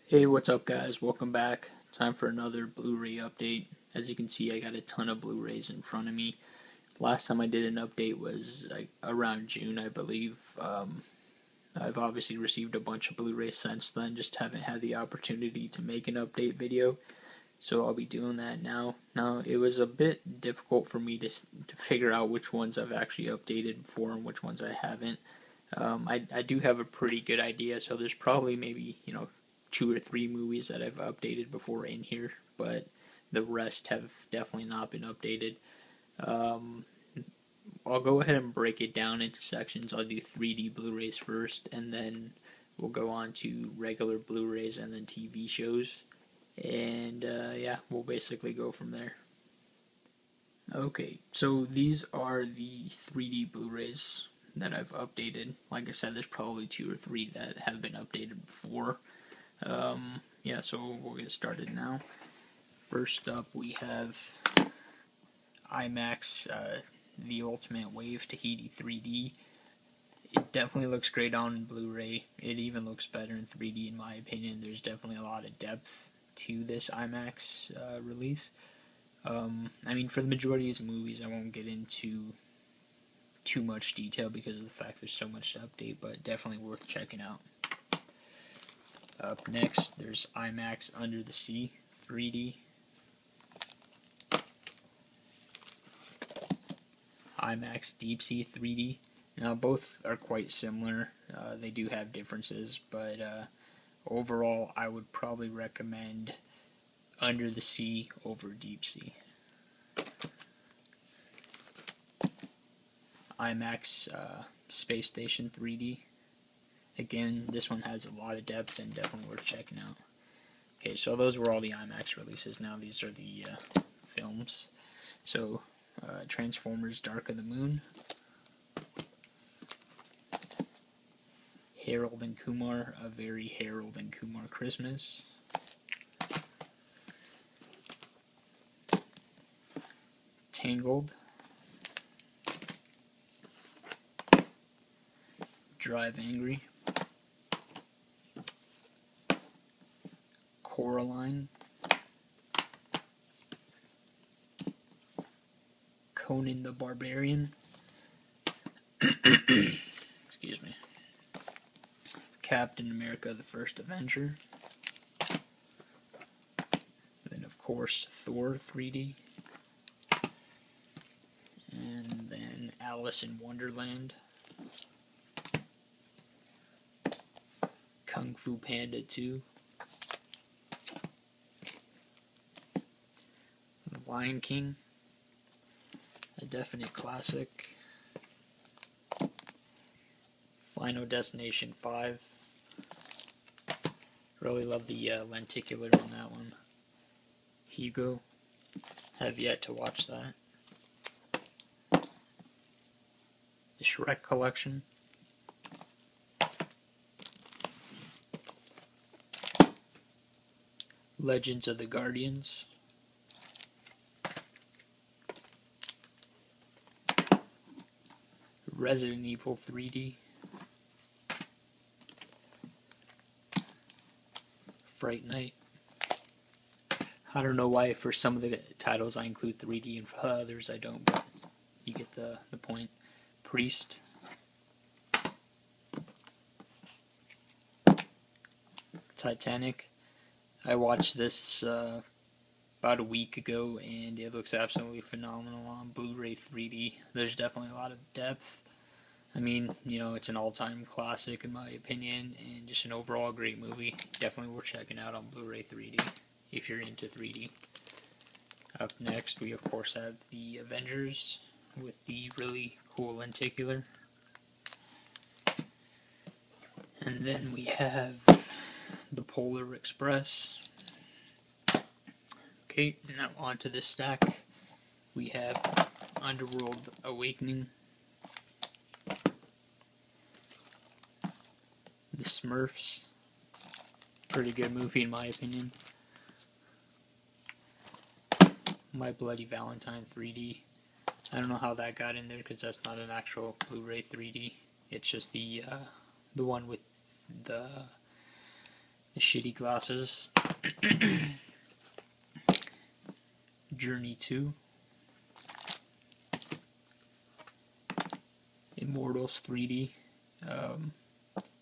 Hey, what's up guys? Welcome back. Time for another Blu-ray update. As you can see, I got a ton of Blu-rays in front of me. Last time I did an update was like around June, I believe. I've obviously received a bunch of Blu-rays since then, just haven't had the opportunity to make an update video. So I'll be doing that now. Now, it was a bit difficult for me to figure out which ones I've actually updated before and which ones I haven't. I do have a pretty good idea, so there's probably maybe, 2 or 3 movies that I've updated before in here, but the rest have definitely not been updated. Um, I'll go ahead and break it down into sections. I'll do 3D Blu-rays first, and then we'll go on to regular Blu-rays and then TV shows. And yeah, we'll basically go from there. Okay, so these are the 3D Blu-rays that I've updated. Like I said, there's probably 2 or 3 that have been updated before. Yeah, so we'll get started now. First up, we have IMAX, The Ultimate Wave Tahiti 3D. It definitely looks great on Blu-ray. It even looks better in 3D in my opinion. There's definitely a lot of depth to this IMAX release. I mean, for the majority of these movies, I won't get into too much detail because of the fact there's so much to update, but definitely worth checking out. Up next, there's IMAX Under the Sea 3D, IMAX Deep Sea 3D. Now, both are quite similar. They do have differences, but overall, I would probably recommend Under the Sea over Deep Sea. IMAX Space Station 3D. Again, this one has a lot of depth and definitely worth checking out. Okay, so those were all the IMAX releases. Now these are the films. So, Transformers Dark of the Moon, Harold and Kumar, A Very Harold and Kumar Christmas, Tangled, Drive Angry, Coraline, Conan the Barbarian, excuse me, Captain America the First Avenger, then of course Thor 3D, and then Alice in Wonderland, Kung Fu Panda 2, The Lion King, a definite classic, Final Destination 5, really love the lenticular on that one, Hugo, have yet to watch that, the Shrek Collection, Legends of the Guardians, Resident Evil 3D, Fright Night. I don't know why for some of the titles I include 3D and for others I don't, but you get the point. Priest, Titanic. I watched this about a week ago and it looks absolutely phenomenal on Blu-ray 3D. There's definitely a lot of depth. I mean, it's an all-time classic in my opinion and just an overall great movie. Definitely worth checking out on Blu-ray 3D if you're into 3D. Up next, we of course have the Avengers with the really cool lenticular. And then we have the Polar Express. Okay, now onto this stack. We have Underworld Awakening, The Smurfs, pretty good movie in my opinion, My Bloody Valentine 3D. I don't know how that got in there because that's not an actual Blu-ray 3D. It's just the one with the the shitty glasses. Journey 2. Immortals 3D.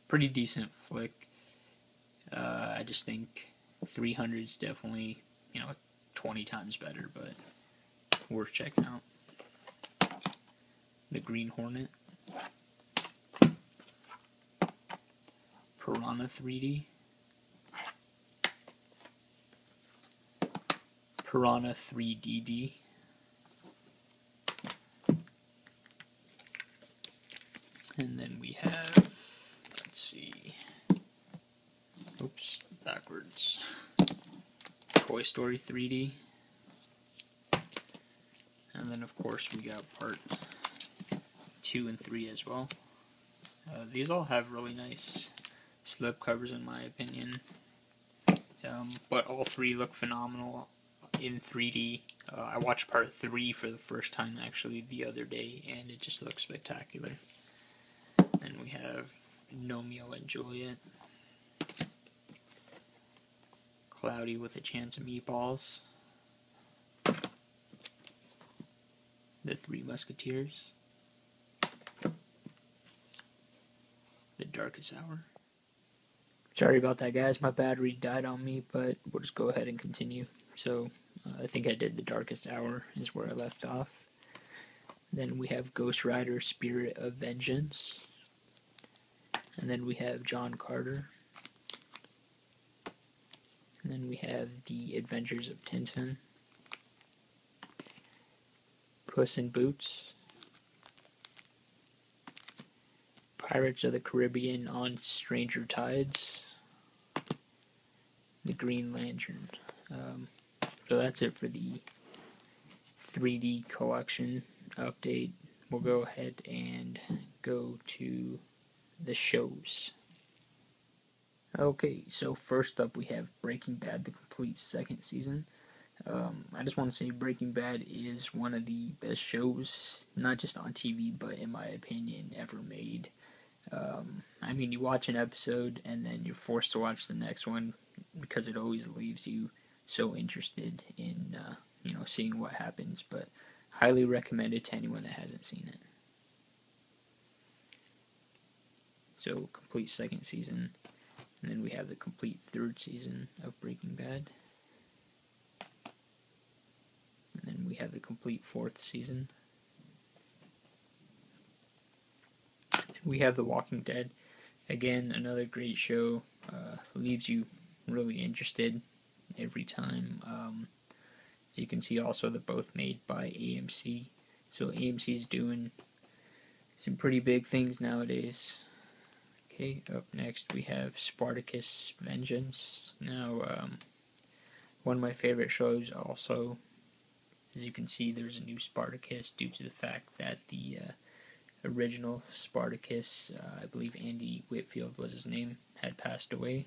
Pretty decent flick. I just think 300 is definitely, 20 times better, but worth checking out. The Green Hornet. Piranha 3D. Piranha 3DD. And then we have, let's see, oops, backwards, Toy Story 3D. And then of course we got part 2 and 3 as well. These all have really nice slip covers in my opinion, but all 3 look phenomenal in 3D. I watched part 3 for the first time actually the other day, and it just looks spectacular. Then we have Romeo and Juliet, Cloudy with a Chance of Meatballs, The Three Musketeers, The Darkest Hour. Sorry about that, guys. My battery died on me, but we'll just go ahead and continue. So, I think I did The Darkest Hour is where I left off. Then we have Ghost Rider Spirit of Vengeance. And then we have John Carter. And then we have The Adventures of Tintin. Puss in Boots. Pirates of the Caribbean on Stranger Tides. The Green Lantern. So that's it for the 3D collection update. We'll go ahead and go to the shows. Okay, so first up we have Breaking Bad, the complete 2nd season. I just want to say Breaking Bad is one of the best shows, not just on TV, but in my opinion, ever made. I mean, you watch an episode and then you're forced to watch the next one because it always leaves you so interested in, seeing what happens, but highly recommend it to anyone that hasn't seen it. So, complete 2nd season, and then we have the complete 3rd season of Breaking Bad. And then we have the complete 4th season. We have The Walking Dead. Again, another great show. Leaves you really interested every time. As you can see, also they're both made by AMC. So AMC's doing some pretty big things nowadays. Okay, up next we have Spartacus Vengeance. Now, one of my favorite shows also. As you can see, there's a new Spartacus due to the fact that the original Spartacus, I believe Andy Whitfield was his name, had passed away.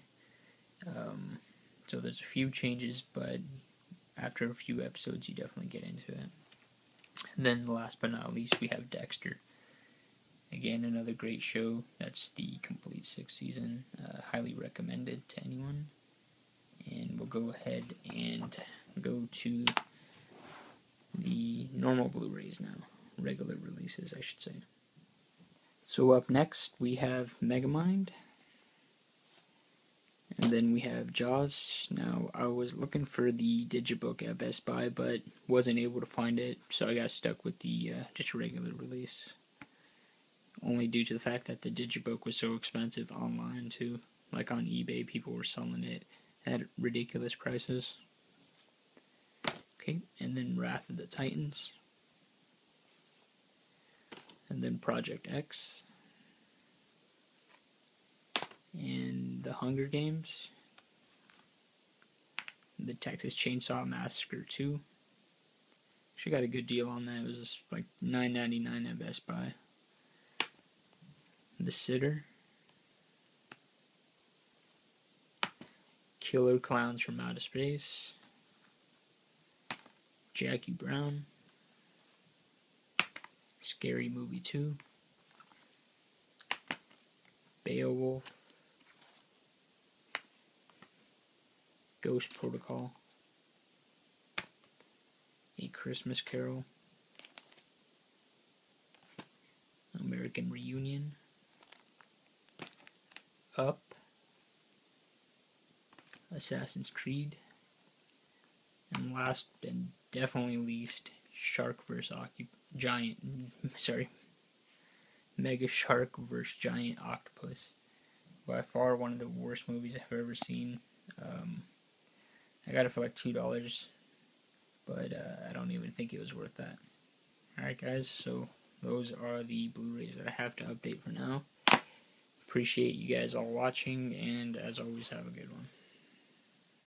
So there's a few changes, but after a few episodes you definitely get into it. And then last but not least we have Dexter. Again, another great show. That's the complete 6th season. Highly recommended to anyone. And we'll go ahead and go to the normal Blu-rays now. Regular releases, I should say. So up next, we have Megamind. And then we have Jaws. Now, I was looking for the Digibook at Best Buy, but wasn't able to find it, so I got stuck with the just regular release. Only due to the fact that the Digibook was so expensive online, too. Like on eBay, people were selling it at ridiculous prices. Okay, and then Wrath of the Titans. And then Project X. And The Hunger Games. The Texas Chainsaw Massacre 2. Actually got a good deal on that. It was like $9.99 at Best Buy. The Sitter. Killer Clowns from Outer Space. Jackie Brown. Scary Movie 2. Beowulf. Ghost Protocol, A Christmas Carol, American Reunion, Up, Assassin's Creed, and last and definitely least, Shark vs. Giant, sorry, Mega Shark vs. Giant Octopus. By far one of the worst movies I've ever seen. I got it for like $2, but I don't even think it was worth that. Alright guys, so those are the Blu-rays that I have to update for now. Appreciate you guys all watching, and as always, have a good one.